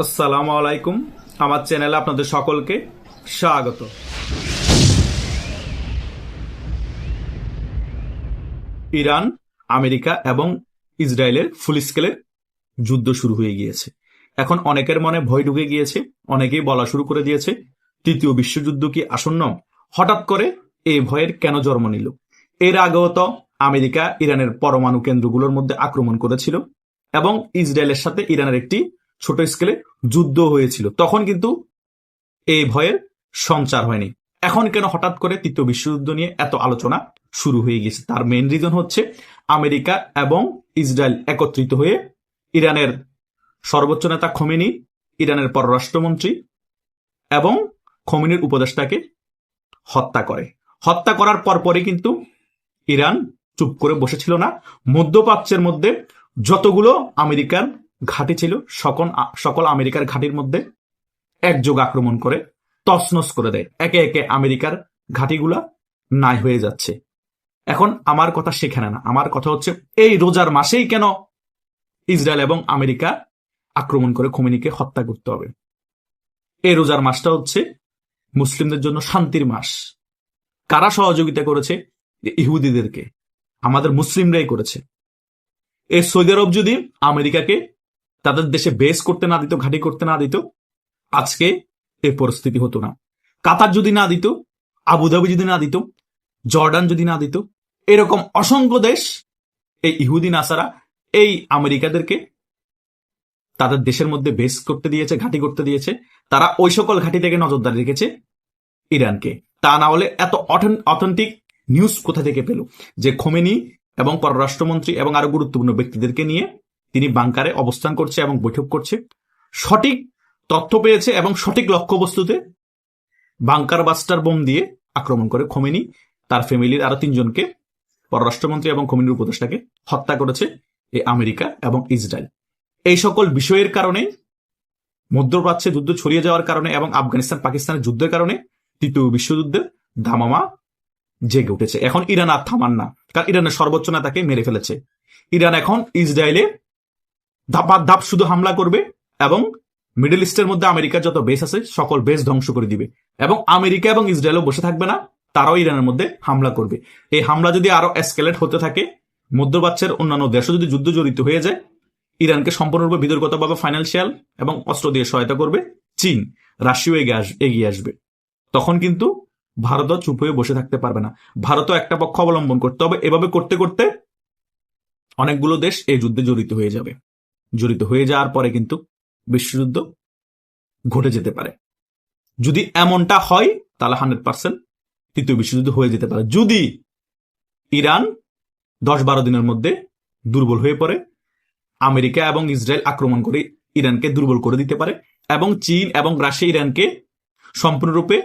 আসসালামু আলাইকুম। আমার চ্যানেলে আপনাদের সকলকে স্বাগত। ইরান, আমেরিকা এবং ইসরায়েলের ফুল স্কেলে যুদ্ধ শুরু হয়ে গিয়েছে। এখন অনেকের মনে ভয় ঢুকে গিয়েছে, অনেকেই বলা শুরু করে দিয়েছে তৃতীয় বিশ্বযুদ্ধ কি আসন্ন। হঠাৎ করে এই ভয়ের কেন জন্ম নিল? এর আগেও তো আমেরিকা ইরানের পরমাণু কেন্দ্রগুলোর মধ্যে আক্রমণ করেছিল এবং ইসরায়েলের সাথে ইরানের একটি ছোট স্কেলে যুদ্ধ হয়েছিল, তখন কিন্তু এই ভয়ের সঞ্চার হয়নি। এখন কেন হঠাৎ করে তৃতীয় বিশ্বযুদ্ধ নিয়ে এত আলোচনা শুরু হয়ে গেছে? তার মেইন রিজন হচ্ছে আমেরিকা এবং ইসরায়েল একত্রিত হয়ে ইরানের সর্বোচ্চ নেতা খোমেনি, ইরানের পররাষ্ট্রমন্ত্রী এবং খোমেনির উপদেষ্টাকে হত্যা করে। হত্যা করার পরপরই কিন্তু ইরান চুপ করে বসেছিল না। মধ্যপ্রাচ্যের মধ্যে যতগুলো আমেরিকার ঘাঁটি ছিল সকল আমেরিকার ঘাঁটির মধ্যে একযোগ আক্রমণ করে তছনছ করে দেয়। একে একে আমেরিকার ঘাঁটিগুলা নাই হয়ে যাচ্ছে। এখন আমার কথা সেখানে না, আমার কথা হচ্ছে এই রোজার মাসেই কেন ইসরায়েল এবং আমেরিকা আক্রমণ করে খোমেনিকে হত্যা করতে হবে? এই রোজার মাসটা হচ্ছে মুসলিমদের জন্য শান্তির মাস। কারা সহযোগিতা করেছে? ইহুদিদেরকে আমাদের মুসলিমরাই করেছে। এই সৌদি আরব যদি আমেরিকাকে তাদের দেশে বেস করতে না দিত, ঘাঁটি করতে না দিত, আজকে এই পরিস্থিতি হতো না। কাতার যদি না দিত, আবুধাবি যদি না দিত, জর্ডান যদি না দিত, এরকম অসংখ্য দেশ এই ইহুদি নাসারা এই আমেরিকাদেরকে তাদের দেশের মধ্যে বেস করতে দিয়েছে, ঘাঁটি করতে দিয়েছে। তারা ওই সকল ঘাঁটি থেকে নজরদারি রেখেছে ইরানকে। তা না হলে এত অথেন্টিক নিউজ কোথা থেকে পেল যে খোমেনি এবং পররাষ্ট্রমন্ত্রী এবং আরো গুরুত্বপূর্ণ ব্যক্তিদেরকে নিয়ে তিনি বাংকারে অবস্থান করছে এবং বৈঠক করছে? সঠিক তথ্য পেয়েছে এবং সঠিক লক্ষ্যবস্তুতে বাংকার বাস্টার বোম দিয়ে আক্রমণ করে খোমেনি তার ফ্যামিলির আরো 3 জনকে, পররাষ্ট্রমন্ত্রী এবং খোমেনির উপদেষ্টাকে হত্যা করেছে এই আমেরিকা এবং ইসরায়েল। এই সকল বিষয়ের কারণে, মধ্যপ্রাচ্যে যুদ্ধ ছড়িয়ে যাওয়ার কারণে এবং আফগানিস্তান পাকিস্তানের যুদ্ধের কারণে তৃতীয় বিশ্বযুদ্ধের ধামামা জেগে উঠেছে। এখন ইরান আর থামান না, কারণ ইরানের সর্বোচ্চ নেতাকে মেরে ফেলেছে। ইরান এখন ইসরায়েলে ধাপ শুধু হামলা করবে এবং মিডল ইস্টের মধ্যে আমেরিকার যত বেস আছে সকল বেস ধ্বংস করে দিবে এবং আমেরিকা এবং ইসরায়েলও বসে থাকবে না, তারাও ইরানের মধ্যে হামলা করবে। এই হামলা যদি আরো এসকেলেট হতে থাকে, মধ্যপ্রাচ্যের অন্যান্য দেশও যদি যুদ্ধ জড়িত হয়ে যায়, ইরানকে সম্পূর্ণরূপে বিতর্কতভাবে ফাইন্যান্সিয়াল এবং অস্ত্র দিয়ে সহায়তা করবে চীন, রাশিয়াও এগিয়ে আসবে। তখন কিন্তু ভারতও চুপ হয়ে বসে থাকতে পারবে না, ভারতও একটা পক্ষ অবলম্বন করতে হবে। এভাবে করতে করতে অনেকগুলো দেশ এই যুদ্ধে জড়িত হয়ে যাবে। জড়িত হয়ে যাওয়ার পরে কিন্তু বিশ্বযুদ্ধ ঘটে যেতে পারে। যদি এমনটা হয় তাহলে 100% তৃতীয় বিশ্বযুদ্ধ হয়ে যেতে পারে। যদি ইরান 10-12 দিনের মধ্যে দুর্বল হয়ে পড়ে, আমেরিকা এবং ইসরায়েল আক্রমণ করে ইরানকে দুর্বল করে দিতে পারে এবং চীন এবং রাশিয়া ইরানকে সম্পূর্ণরূপে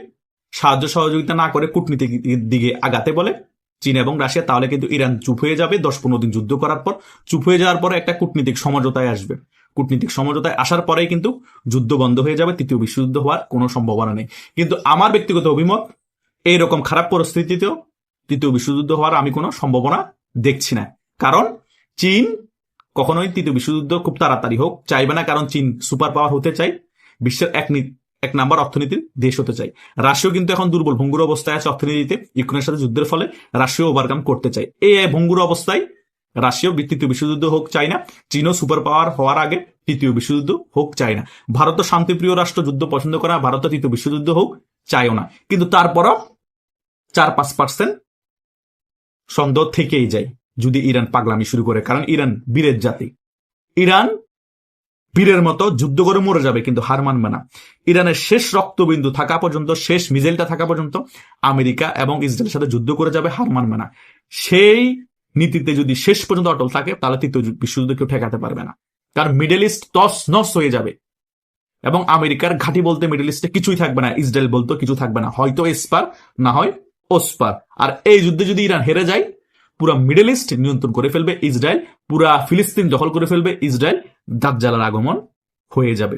সাহায্য সহযোগিতা না করে কূটনীতির দিকে আগাতে বলে চীন এবং রাশিয়া, তাহলে কিন্তু ইরান চুপ হয়ে যাবে। 10-15 দিন যুদ্ধ করার পর চুপ হয়ে যাওয়ার পরে একটা কূটনীতিক সমঝোতায় আসবে। কূটনীতিক সমঝোতায় আসার পরেই কিন্তু যুদ্ধ বন্ধ হয়ে যাবে, তৃতীয় বিশ্বযুদ্ধ হওয়ার কোনো সম্ভাবনা নেই। কিন্তু আমার ব্যক্তিগত অভিমত, এইরকম খারাপ পরিস্থিতিতেও তৃতীয় বিশ্বযুদ্ধ হওয়ার আমি কোনো সম্ভাবনা দেখছি না। কারণ চীন কখনোই তৃতীয় বিশ্বযুদ্ধ খুব তাড়াতাড়ি হোক চাইবে না, কারণ চীন সুপার পাওয়ার হতে চায়, বিশ্বের এক নাম্বার অর্থনীতির দেশ হতে চাই। রাশিয়াও কিন্তু এখন দুর্বল ভঙ্গুর অবস্থায় আছে অর্থনীতিতে, ইউক্রেনের সাথে যুদ্ধের ফলে রাশিয়া ওভারকাম করতে চায়। এই ভঙ্গুর অবস্থায় রাশিয়াও তৃতীয় বিশ্বযুদ্ধ হোক চায় না, চীনও সুপার পাওয়ার হওয়ার আগে তৃতীয় বিশ্বযুদ্ধ হোক চায় না। ভারতও শান্তিপ্রিয় রাষ্ট্র, যুদ্ধ পছন্দ করে না, ভারতও তৃতীয় বিশ্বযুদ্ধ হোক চায়ও না। কিন্তু তারপরও 4-5% সন্দেহ থেকেই যায় যদি ইরান পাগলামি শুরু করে, কারণ ইরান বীরের জাতি। ইরান বীরের মতো যুদ্ধ করে মরে যাবে কিন্তু হার মানবে না। ইরানের শেষ রক্তবিন্দু থাকা পর্যন্ত, শেষ মিসাইলটা থাকা পর্যন্ত আমেরিকা এবং ইসরায়েলের সাথে যুদ্ধ করে যাবে, হার মানবে না। সেই নীতিতে যদি শেষ পর্যন্ত অটল থাকে তাহলে তৃতীয় বিশ্বযুদ্ধ কেউ ঠেকাতে পারবে না, কারণ মিডল ইস্ট তছনছ হয়ে যাবে এবং আমেরিকার ঘাঁটি বলতে মিডল ইস্টে কিছুই থাকবে না, ইসরায়েল বলতে কিছু থাকবে না, হয়তো এসপার না হয় ওসপার। আর এই যুদ্ধে যদি ইরান হেরে যায়, পুরা মিডল ইস্ট নিয়ন্ত্রণ করে ফেলবে ইসরায়েল, পুরা ফিলিস্তিন দখল করে ফেলবে ইসরায়েল, দাজ্জালের আগমন হয়ে যাবে।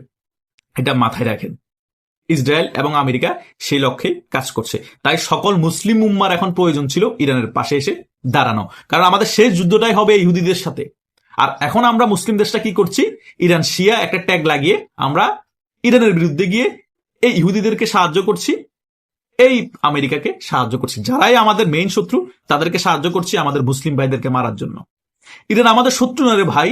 এটা মাথায় রাখেন। ইসরায়েল এবং আমেরিকা সেই লক্ষ্যে কাজ করছে। তাই সকল মুসলিম উম্মার এখন প্রয়োজন ছিল ইরানের পাশে এসে দাঁড়ানো, কারণ আমাদের শেষ যুদ্ধটাই হবে ইহুদিদের সাথে। আর এখন আমরা মুসলিম দেশটা কি করছি, ইরান শিয়া একটা ট্যাগ লাগিয়ে আমরা ইরানের বিরুদ্ধে গিয়ে এই ইহুদিদেরকে সাহায্য করছি, এই আমেরিকাকে সাহায্য করছি, যারাই আমাদের মেইন শত্রু তাদেরকে সাহায্য করছি আমাদের মুসলিম ভাইদেরকে মারার জন্য। ইরান আমাদের শত্রু না রে ভাই,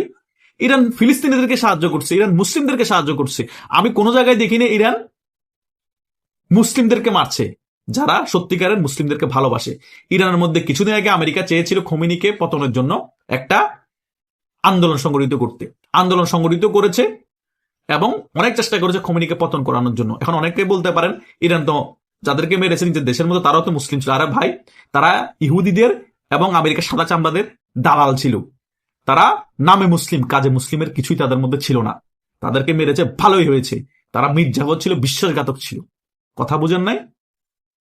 ইরান ফিলিস্তিনিদেরকে সাহায্য করছে, ইরান মুসলিমদেরকে সাহায্য করছে। আমি কোনো জায়গায় দেখিনি ইরান মুসলিমদেরকে মারছে, যারা সত্যিকারের মুসলিমদেরকে ভালোবাসে। ইরানের মধ্যে কিছুদিন আগে আমেরিকা চেয়েছিল খোমেনিকে পতনের জন্য একটা আন্দোলন সংগঠিত করতে, আন্দোলন সংগঠিত করেছে এবং অনেক চেষ্টা করেছে খোমেনিকে পতন করানোর জন্য। এখন অনেকে বলতে পারেন ইরান তো যাদেরকে মেরেছে নিজের দেশের মধ্যে তারাও তো মুসলিম ছিল। আরে ভাই, তারা ইহুদিদের এবং আমেরিকার সাদা চামড়াদের দালাল ছিল। তারা নামে মুসলিম, কাজে মুসলিমের কিছুই তাদের মধ্যে ছিল না। তাদেরকে মেরেছে, ভালোই হয়েছে। তারা মির্জাফর ছিল, বিশ্বাসঘাতক ছিল। কথা বুঝেন নাই?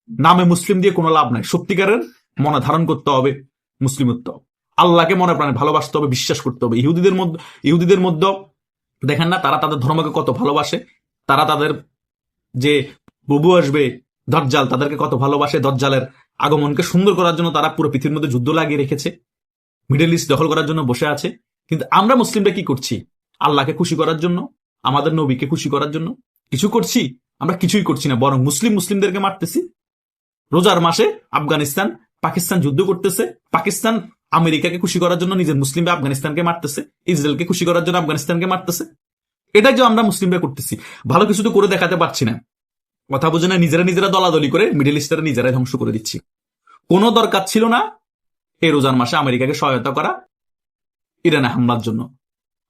নামে মুসলিম দিয়ে কোনো লাভ নাই। সত্যিকারের মনে ধারণ করতে হবে মুসলিমত্ব, আল্লাহকে মনে প্রাণে ভালোবাসতে হবে, বিশ্বাস করতে হবে। ইহুদিদের মধ্যে দেখেন না, তারা তাদের ধর্মকে কত ভালোবাসে। তারা তাদের যে প্রভু আসবে দজ্জাল, তাদেরকে কত ভালোবাসে। দজ্জালের আগমনকে সুন্দর করার জন্য তারা পুরো পৃথিবীর মধ্যে যুদ্ধ লাগিয়ে রেখেছে, মিডল ইস্ট দখল করার জন্য বসে আছে। কিন্তু আমরা মুসলিমরা কি করছি? আল্লাহকে খুশি করার জন্য, আমাদের নবীকে খুশি করার জন্য কিছু করছি? আমরা কিছুই করছি না, বরং মুসলিমদেরকে মারতেছি। রোজার মাসে আফগানিস্তান পাকিস্তান যুদ্ধ করতেছে, পাকিস্তান আমেরিকাকে খুশি করার জন্য নিজের মুসলিমরা আফগানিস্তানকে মারতেছে, ইসরায়েলকে খুশি করার জন্য আফগানিস্তানকে মারতেছে। এটাই যে আমরা মুসলিমরা করতেছি। ভালো কিছু তো করে দেখাতে পারছি না। কথা বুঝে না, নিজেরা দলাদলি করে মিডল ইস্টের নিজেরাই ধ্বংস করে দিচ্ছি। কোনো দরকার ছিল না এই রোজার মাসে আমেরিকাকে সহায়তা করা ইরানে হামলার জন্য।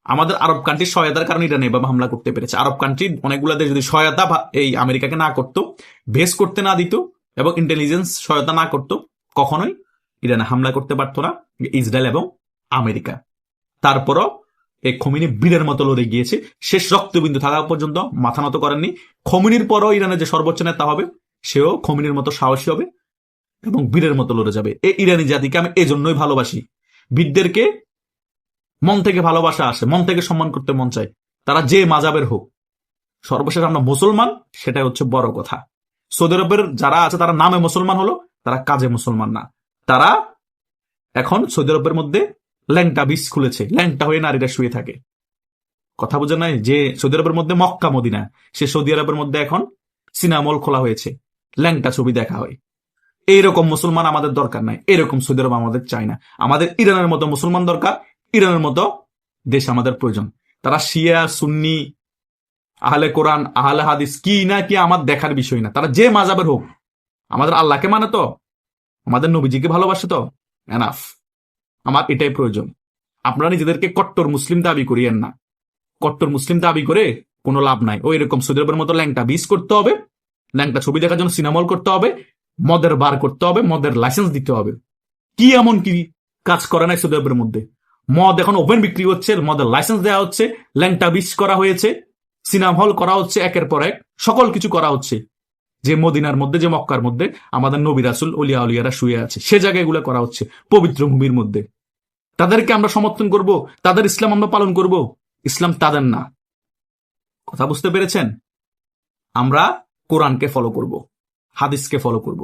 আমাদের আরব কান্ট্রির সহায়তার কারণে ইরানে এভাবে হামলা করতে পেরেছে। আরব কান্ট্রি অনেকগুলো দেশ যদি সহায়তা এই আমেরিকাকে না করতো, বেস করতে না দিত এবং ইন্টেলিজেন্স সহায়তা না করতো, কখনোই ইরানে হামলা করতে পারতো না ইসরায়েল এবং আমেরিকা। তারপরও এই খোমেনি বীরের মতো লড়ে গিয়েছে, শেষ রক্তবিন্দু থাকা পর্যন্ত মাথা নত করেননি। খোমেনির পরও ইরানের যে সর্বোচ্চ নেতা হবে, সেও খোমেনির মতো সাহসী হবে এবং বীরের মতো লড়ে যাবে। এই ইরানি জাতিকে আমি এজন্যই ভালোবাসি। বীরদেরকে মন থেকে ভালোবাসা আসে, মন থেকে সম্মান করতে মন চায়, তারা যে মাজাবের হোক। সর্বশেষ আমরা মুসলমান, সেটাই হচ্ছে বড় কথা। সৌদি আরবের যারা আছে তারা নামে মুসলমান হলো, তারা কাজে মুসলমান না। তারা এখন সৌদি আরবের মধ্যে ল্যাংটা বীজ খুলেছে, ল্যাংটা হয়ে নারীরা শুয়ে থাকে। কথা বোঝা নাই? যে সৌদি আরবের মধ্যে মক্কা মদিনা, সে সৌদি আরবের মধ্যে এখন সিনেমা খোলা হয়েছে, ল্যাংটা ছবি দেখা হয়। এইরকম মুসলমান আমাদের দরকার নাই, এরকম সৌদি আরব আমাদের চাই না। আমাদের ইরানের মতো মুসলমান দরকার, ইরানের মতো দেশ আমাদের প্রয়োজন। তারা শিয়া সুন্নি আহলে কোরআন আহলে হাদিস কি না কি আমার দেখার বিষয় না। তারা যে মাজাবের হোক, আমাদের আল্লাহকে মানে তো, আমাদের নবীজিকে ভালোবাসে তো, এনাফ। আমার এটাই প্রয়োজন। আপনারা নিজেদেরকে কট্টর মুসলিম দাবি করিয়েন না। কট্টর মুসলিম দাবি করে কোনো লাভ নাই। ওই রকম সৌদি আরবের মতো ল্যাংটা বীজ করতে হবে, ল্যাংটা ছবি দেখার জন্য সিনেমল করতে হবে, মদের বার করতে হবে, মদের লাইসেন্স দিতে হবে। কি এমন কি কাজ করে নাই সৌদি আরবের মধ্যে? মদ এখন ওপেন বিক্রি হচ্ছে, মদের লাইসেন্স দেওয়া হচ্ছে, ল্যাংটা বীজ করা হয়েছে, সিনেমা হল করা হচ্ছে, একের পর এক সকল কিছু করা হচ্ছে। যে মদিনার মধ্যে, যে মক্কার মধ্যে আমাদের নবী রাসূল ওলিয়া উলিয়ারা শুয়ে আছে, সে জায়গায় এগুলো করা হচ্ছে, পবিত্র ভূমির মধ্যে। তাদেরকে আমরা সমর্থন করব, তাদের ইসলাম আমরা পালন করব? ইসলাম তাদের না। কথা বুঝতে পেরেছেন? আমরা কোরআনকে ফলো করব, হাদিসকে ফলো করব,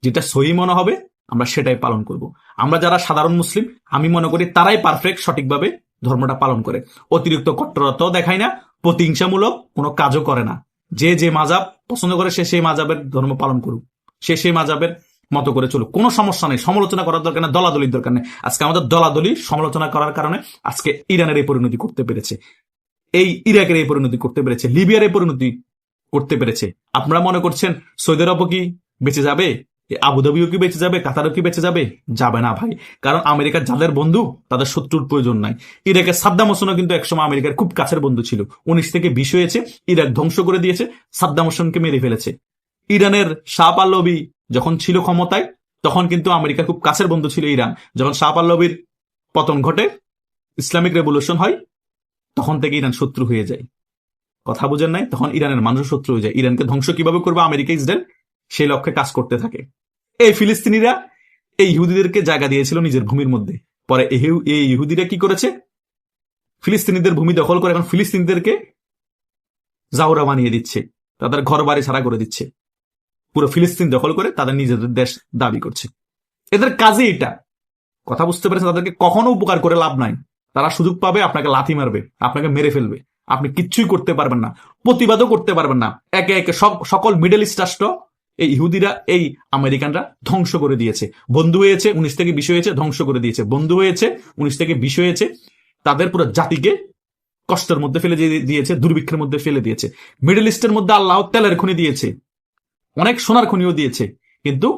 যেটা সহি মনে হবে আমরা সেটাই পালন করব। আমরা যারা সাধারণ মুসলিম, আমি মনে করি তারাই পারফেক্ট, সঠিকভাবে ধর্মটা পালন করে। অতিরিক্ত কট্টরতাও দেখায় না, প্রতিহিংসামূলক কোনো কাজও করে না। যে যে মাজাব পছন্দ করে সে সেই মাজাবের ধর্ম পালন করুক, সে সেই মাজাবের মতো করে চলুক, কোনো সমস্যা নেই। সমালোচনা করার দরকার নেই, দলাদলির দরকার নেই। আজকে আমাদের দলাদলি সমালোচনা করার কারণে আজকে ইরানের এই পরিণতি করতে পেরেছে, এই ইরাকের এই পরিণতি করতে পেরেছে, লিবিয়ার এই পরিণতি করতে পেরেছে। আপনারা মনে করছেন সৌদি আরবও কি বেঁচে যাবে? আবুধাবিও কি বেঁচে যাবে? কাতারও কি বেঁচে যাবে? যাবে না ভাই। কারণ আমেরিকার যাদের বন্ধু, তাদের শত্রুর প্রয়োজন নাই। ইরাকের সাদ্দাম হোসেনও কিন্তু একসময় আমেরিকার খুব কাছের বন্ধু ছিল। 19 থেকে 20 হয়েছে, ইরাক ধ্বংস করে দিয়েছে, সাদ্দাম হোসেনকে মেরে ফেলেছে। ইরানের শাহ পাহলভি যখন ছিল ক্ষমতায়, তখন কিন্তু আমেরিকার খুব কাছের বন্ধু ছিল ইরান। যখন শাহ পাহলভির পতন ঘটে, ইসলামিক রেভলিউশন হয়, তখন থেকে ইরান শত্রু হয়ে যায়। কথা বুঝেন নাই? তখন ইরানের মানুষ শত্রু হয়ে যায়। ইরানকে ধ্বংস কিভাবে করবে আমেরিকা ইসরায়েল, সেই লক্ষ্যে কাজ করতে থাকে। এই ফিলিস্তিনিরা এই ইহুদিদেরকে জায়গা দিয়েছিল নিজের ভূমির মধ্যে। পরে এই ইহুদিরা কি করেছে? ফিলিস্তিনিদের ভূমি দখল করে এখন ফিলিস্তিনিদেরকে জাউরা বানিয়ে দিচ্ছে, তাদের ঘর বাড়ি ছাড়া করে দিচ্ছে, পুরো ফিলিস্তিন দখল করে তাদের নিজেদের দেশ দাবি করছে। এদের কাজে এটা। কথা বুঝতে পেরেছে? তাদেরকে কখনো উপকার করে লাভ নাই। তারা সুযোগ পাবে আপনাকে লাথি মারবে, আপনাকে মেরে ফেলবে, আপনি কিচ্ছুই করতে পারবেন না, প্রতিবাদও করতে পারবেন না। একে একে সকল মিডল ইস্ট রাষ্ট্র এই ইহুদিরা, এই আমেরিকানরা ধ্বংস করে দিয়েছে। বন্ধু হয়েছে 19 থেকে 20 হয়েছে, ধ্বংস করে দিয়েছে। বন্ধু হয়েছে 19 থেকে 20 হয়েছে, তাদের পুরো জাতিকে কষ্টের মধ্যে ফেলে দিয়েছে, দুর্ভিক্ষের মধ্যে ফেলে দিয়েছে। মিডল ইস্টের মধ্যে আল্লাহ তেলের খনি দিয়েছে, অনেক সোনার খনিও দিয়েছে, কিন্তু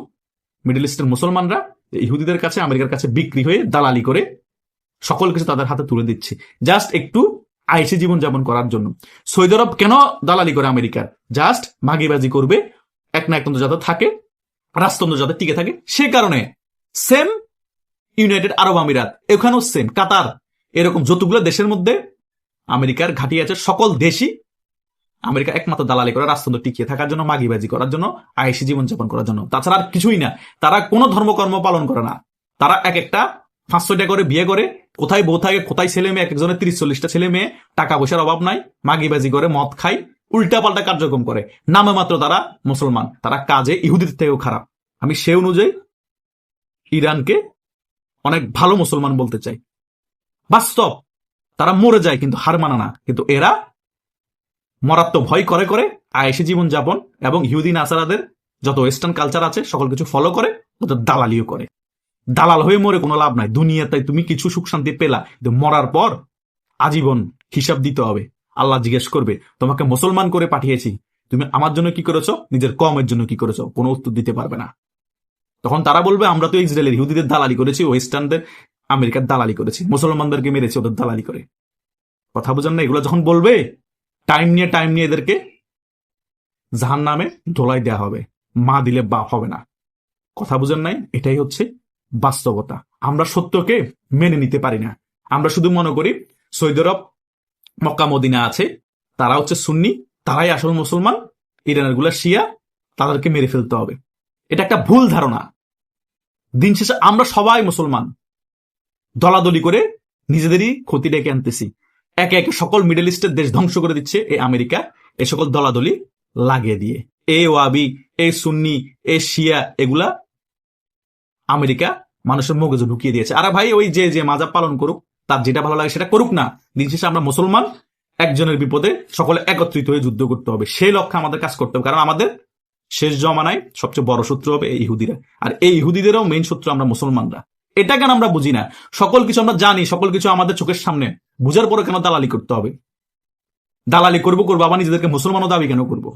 মিডল ইস্টের মুসলমানরা ইহুদিদের কাছে, আমেরিকার কাছে বিক্রি হয়ে দালালি করে সকল কিছু তাদের হাতে তুলে দিচ্ছে, জাস্ট একটু আইসি জীবন যাপন করার জন্য। সৌদি আরব কেন দালালি করে আমেরিকার? জাস্ট ভাগিবাজি করবে, এক না একতন্ত্র যাতে থাকে, রাজতন্ত্র যাতে টিকে থাকে, সে কারণে। সেম ইউনাইটেড আরব আমিরাত, এখানেও সেম, কাতার, এরকম যতগুলো দেশের মধ্যে আমেরিকার ঘাঁটি আছে, সকল দেশই আমেরিকা একমাত্র দালালি করে রাজতন্ত্র টিকিয়ে থাকার জন্য, মাগিবাজি করার জন্য, আয়েসি জীবনযাপন করার জন্য। তাছাড়া আর কিছুই না। তারা কোনো ধর্মকর্ম পালন করে না। তারা এক একটা 500টা করে বিয়ে করে, কোথায় বউ থাকে, কোথায় ছেলে মেয়ে, এক একজনের 30-40টা ছেলে মেয়ে, টাকা পয়সার অভাব নাই, মাগিবাজি করে, মদ খায়, উল্টা পাল্টা কার্যক্রম করে। নামে মাত্র তারা মুসলমান, তারা কাজে ইহুদিদের থেকেও খারাপ। আমি সে অনুযায়ী ইরানকে অনেক ভালো মুসলমান বলতে চাই। বাস্তব, তারা মরে যায় কিন্তু হার মানা না। কিন্তু এরা মরাত্ম ভয় করে করে আয়েসি জীবন যাপন এবং ইহুদি নাসারাদের যত ওয়েস্টার্ন কালচার আছে সকল কিছু ফলো করে, ওদের দালালিও করে। দালাল হয়ে মরে কোনো লাভ নাই। দুনিয়াতে তুমি কিছু সুখ শান্তি পেলা, কিন্তু মরার পর আজীবন হিসাব দিতে হবে। আল্লাহ জিজ্ঞেস করবে, তোমাকে মুসলমান করে পাঠিয়েছি, তুমি আমার জন্য কি করেছো, নিজের কমের জন্য কি করেছো? কোনো উত্তর দিতে পারবে না। তখন তারা বলবে, আমরা তো ইসরায়েলের ইহুদিদের দালালি করেছি, ওয়েস্টার্নদের, আমেরিকার দালালি করেছি, মুসলমানদেরকে মেরেছি ওদের দালালি করে। কথা বুঝেন না? এগুলো যখন বলবে, টাইম নিয়ে এদেরকে জাহান্নামে ধোলাই দেওয়া হবে, মা দিলে বাপ হবে না। কথা বুঝেন নাই? এটাই হচ্ছে বাস্তবতা। আমরা সত্যকে মেনে নিতে পারি না। আমরা শুধু মনে করি সৌদি আরব, মক্কা মদিনা আছে, তারা হচ্ছে সুন্নি, তারাই আসল মুসলমান, ইরানের গুলা শিয়া, তাদেরকে মেরে ফেলতে হবে। এটা একটা ভুল ধারণা। দিন শেষে আমরা সবাই মুসলমান। দলাদলি করে নিজেদেরই ক্ষতি ডেকে আনতেছি। একে একে সকল মিডল ইস্টের দেশ ধ্বংস করে দিচ্ছে এই আমেরিকা, এই সকল দলাদলি লাগিয়ে দিয়ে। এ ওয়াবি, এ সুন্নি, এ শিয়া, এগুলা আমেরিকা মানুষের মগজে ঢুকিয়ে দিয়েছে। আরে ভাই, ওই যে মাজাব পালন করুক, তার যেটা ভালো লাগে সেটা করুক না। দিন শেষে আমরা মুসলমান, একজনের বিপদে সকলে একত্রিত হয়ে যুদ্ধ করতে হবে, সেই লক্ষ্যে আমাদের কাজ করতে হবে। কারণ আমাদের শেষ জমানায় সবচেয়ে বড় শত্রু হবে এই ইহুদিরা, আর এই ইহুদিদেরও মেইন শত্রু আমরা মুসলমানরা। এটা কেন আমরা বুঝি না? সকল কিছু আমরা জানি, সকল কিছু আমাদের চোখের সামনে, বুঝার পরে কেন দালালি করতে হবে? দালালি করবো আবার নিজেদেরকে মুসলমানও দাবি কেন করবো?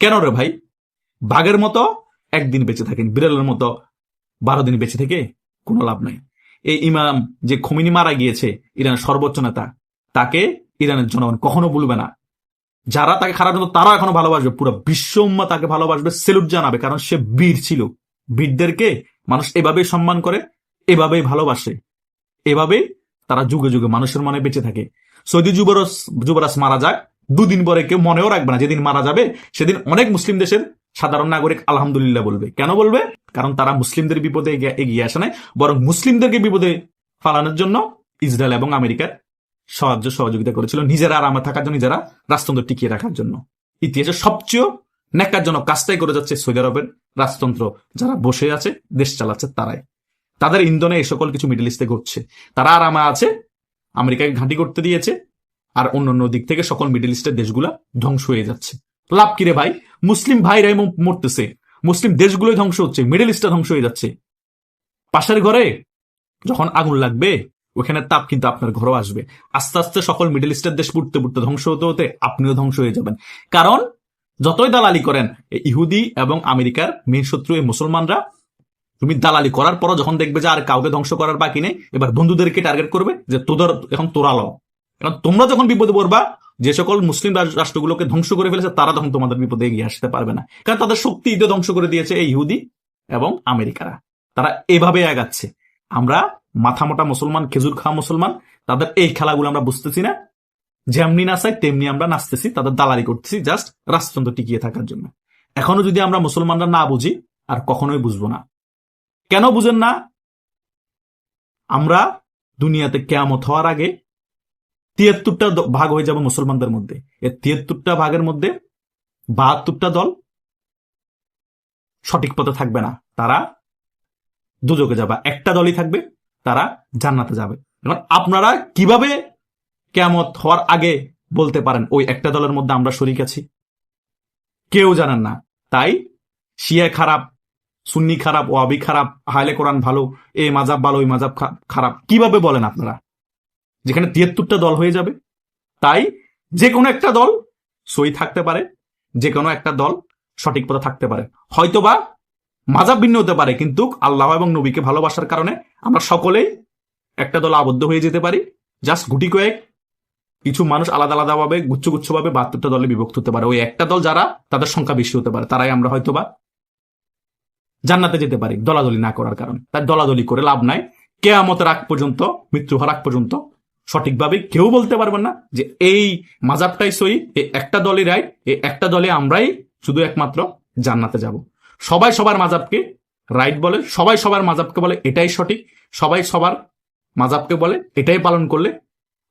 কেন রে ভাই? বাঘের মতো একদিন বেঁচে থাকেন, বিড়ালের মতো 12 দিন বেঁচে থেকে কোনো লাভ নাই। এই ইমাম যে খোমেনি মারা গিয়েছে, ইরানের সর্বোচ্চ নেতা, তাকে ইরানের জনগণ কখনো ভুলবে না। যারা তাকে খারাপ জানতো তারা এখনো ভালোবাসবে, পুরো বিশ্ব উম্মাহ তাকে ভালোবাসবে, সেলুট জানাবে, কারণ সে বীর ছিল। বীরদেরকে মানুষ এভাবেই সম্মান করে, এভাবেই ভালোবাসে, এভাবেই তারা যুগে যুগে মানুষের মনে বেঁচে থাকে। সৌদি যুবরাজ মারা যাক, 2 দিন পরে কেউ মনেও রাখবে না। যেদিন মারা যাবে সেদিন অনেক মুসলিম দেশের সাধারণ নাগরিক আলহামদুলিল্লাহ বলবে। কেন বলবে? কারণ তারা মুসলিমদের বিপদে এগিয়ে আসে নাই, বরং মুসলিমদেরকে বিপদে ফালানোর জন্য ইসরায়েল এবং আমেরিকার সাহায্য সহযোগিতা করেছিল, নিজেরা আরামে থাকার জন্য, নিজেরা রাজতন্ত্র টিকিয়ে রাখার জন্য। ইতিহাসের সবচেয়ে ন্যাক্কারজনক কাজটাই করে যাচ্ছে সৌদি আরবের রাজতন্ত্র। যারা বসে আছে, দেশ চালাচ্ছে তারাই। তাদের ইন্ধনে এই সকল কিছু মিডল ইস্টে ঘটছে। তারা আরামে আছে, আমেরিকাকে ঘাঁটি করতে দিয়েছে, আর অন্য দিক থেকে সকল মিডল ইস্টের দেশগুলা ধ্বংস হয়ে যাচ্ছে। লাভ কিরে ভাই? মুসলিম ভাইরাই মরতেছে, মুসলিম দেশগুলোই ধ্বংস হচ্ছে, মিডল ইস্টটা ধ্বংস হয়ে যাচ্ছে। পাশের ঘরে যখন আগুন লাগবে, ওখানে তাপ কিন্তু আপনার ঘরও আসবে। আস্তে আস্তে সকল মিডল ইস্টের দেশ পুড়তে পুড়তে ধ্বংস হতে হতে আপনিও ধ্বংস হয়ে যাবেন। কারণ যতই দালালি করেন, ইহুদি এবং আমেরিকার মেন শত্রু এই মুসলমানরা। তুমি দালালি করার পর যখন দেখবে যে আর কাউকে ধ্বংস করার বাকি নেই, এবার বন্ধুদেরকে টার্গেট করবে যে তোদের এখন তোরা লও। কারণ তোমরা যখন বিপদে পড়বা, যে সকল মুসলিম রাষ্ট্রগুলোকে ধ্বংস করে ফেলেছে, তারা তখন তোমাদের বিপদে এগিয়ে আসতে পারবে না। কারণ তাদের শক্তি ধ্বংস করে দিয়েছে এই ইহুদি এবং আমেরিকারা। তারা এভাবে আগাচ্ছে। আমরা মাথা মোটা মুসলমান, খেজুর খাওয়া মুসলমান, তাদের এই খেলাগুলো আমরা বুঝতেছি না। যেমনি নাচাই তেমনি আমরা নাচতেছি, তাদের দালালি করতেছি জাস্ট রাজতন্ত্র টিকিয়ে থাকার জন্য। এখনো যদি আমরা মুসলমানরা না বুঝি, আর কখনোই বুঝবো না। কেন বুঝেন না? আমরা দুনিয়াতে কিয়ামত হওয়ার আগে 73টা ভাগ হয়ে যাবে মুসলমানদের মধ্যে। এই 73টা ভাগের মধ্যে 72টা দল সঠিক পথে থাকবে না, তারা দুজকে যাবে। একটা দলই থাকবে, তারা জান্নাতে যাবে। এখন আপনারা কিভাবে কিয়ামত হওয়ার আগে বলতে পারেন ওই একটা দলের মধ্যে আমরা শরিক আছি? কেউ জানেন না। তাই শিয়া খারাপ, সুন্নি খারাপ, ওয়াবি খারাপ, হাইলে কোরআন ভালো, এই মাজাব ভালো, ওই মাজাব খারাপ, কিভাবে বলেন আপনারা, যেখানে 73টা দল হয়ে যাবে? তাই যে কোনো একটা দল সই থাকতে পারে, যে কোনো একটা দল সঠিক পথে থাকতে পারে, হয়তোবা মাজাব ভিন্ন হতে পারে, কিন্তু আল্লাহ এবং নবীকে ভালোবাসার কারণে আমরা সকলেই একটা দল আবদ্ধ হয়ে যেতে পারি। জাস্ট গুটি কয়েক কিছু মানুষ আলাদা আলাদা ভাবে গুচ্ছ গুচ্ছ ভাবে 72টা দলে বিভক্ত হতে পারে। ওই একটা দল যারা, তাদের সংখ্যা বেশি হতে পারে, তারাই আমরা হয়তোবা জান্নাতে যেতে পারি দলাদলি না করার কারণে। তাই দলাদলি করে লাভ নাই। কেয়ামতের আগ পর্যন্ত, মৃত্যু হওয়ার আগ পর্যন্ত সঠিকভাবে কেউ বলতে পারবেন না যে এই মাজাবটাই সই, এই একটা দলই রাইট, এই একটা দলে আমরাই শুধু একমাত্র জান্নাতে যাব। সবাই সবার মাজাবকে রাইট বলে, সবাই সবার মাজাবকে বলে এটাই সঠিক, সবাই সবার মাজাবকে বলে এটাই পালন করলে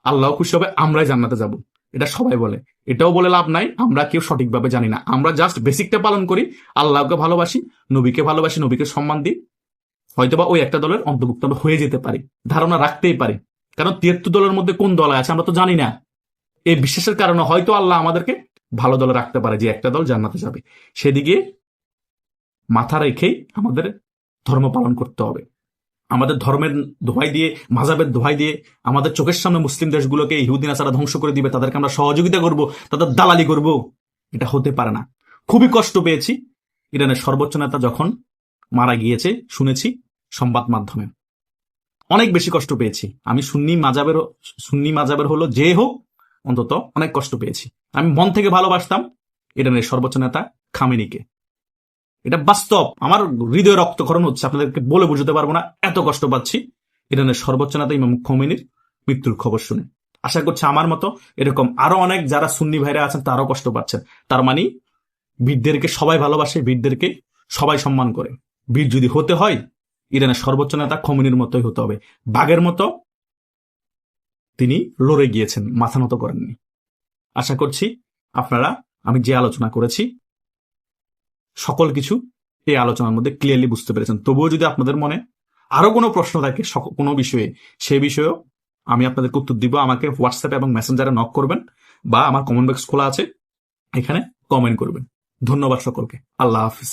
আল্লাহ খুশি হবে, আমরাই জান্নাতে যাব, এটা সবাই বলে। এটাও বলে লাভ নাই, আমরা কেউ সঠিকভাবে জানি না। আমরা জাস্ট বেসিকটা পালন করি, আল্লাহকে ভালোবাসি, নবীকে ভালোবাসি, নবীকে সম্মান দিই, হয়তোবা ওই একটা দলের অন্তর্ভুক্ত আমরা হয়ে যেতে পারি, ধারণা রাখতেই পারি। কারণ 73 দলের মধ্যে কোন দল আছে আমরা তো জানি না। এই বিশ্বাসের কারণে হয়তো আল্লাহ আমাদেরকে ভালো দলে রাখতে পারে, যে একটা দল জান্নাতে যাবে। সেদিকে মাথা রেখেই আমাদের ধর্ম পালন করতে হবে। আমাদের ধর্মের দোহাই দিয়ে, মাজাবের দোহাই দিয়ে আমাদের চোখের সামনে মুসলিম দেশগুলোকে ইহুদি নাসারা ধ্বংস করে দিবে, তাদেরকে আমরা সহযোগিতা করব, তাদের দালালি করব, এটা হতে পারে না। খুবই কষ্ট পেয়েছি ইরানের সর্বোচ্চ নেতা যখন মারা গিয়েছে, শুনেছি সংবাদ মাধ্যমে, অনেক বেশি কষ্ট পেয়েছি। আমি সুন্নি মাজাবের হলো যে হোক, অন্তত অনেক কষ্ট পেয়েছি। আমি মন থেকে ভালোবাসতাম ইরানের সর্বোচ্চ নেতা খামেনিকে। এটা বাস্তব, আমার হৃদয় রক্তক্ষরণ হচ্ছে, আপনাদেরকে বলে বুঝতে পারবো না, এত কষ্ট পাচ্ছি ইরানের সর্বোচ্চ নেতা ইমাম খোমেনির মৃত্যুর খবর শুনে। আশা করছি আমার মতো এরকম আরো অনেক যারা সুন্নি ভাইরা আছেন তারাও কষ্ট পাচ্ছেন। তার মানে বীরদেরকে সবাই ভালোবাসে, বীরদেরকে সবাই সম্মান করে। বীর যদি হতে হয় ইরানের সর্বোচ্চ নেতা খোমেনির মতোই হতে হবে। বাঘের মতো তিনি লড়ে গিয়েছেন, মাথা নত করেননি। আশা করছি আপনারা আমি যে আলোচনা করেছি সকল কিছু এই আলোচনার মধ্যে ক্লিয়ারলি বুঝতে পেরেছেন। তবুও যদি আপনাদের মনে আরো কোনো প্রশ্ন থাকে কোনো বিষয়ে, সে বিষয়েও আমি আপনাদেরকে উত্তর দিব। আমাকে হোয়াটসঅ্যাপ এবং মেসেঞ্জারে নক করবেন, বা আমার কমেন্ট বক্স খোলা আছে, এখানে কমেন্ট করবেন। ধন্যবাদ সকলকে। আল্লাহ হাফিজ।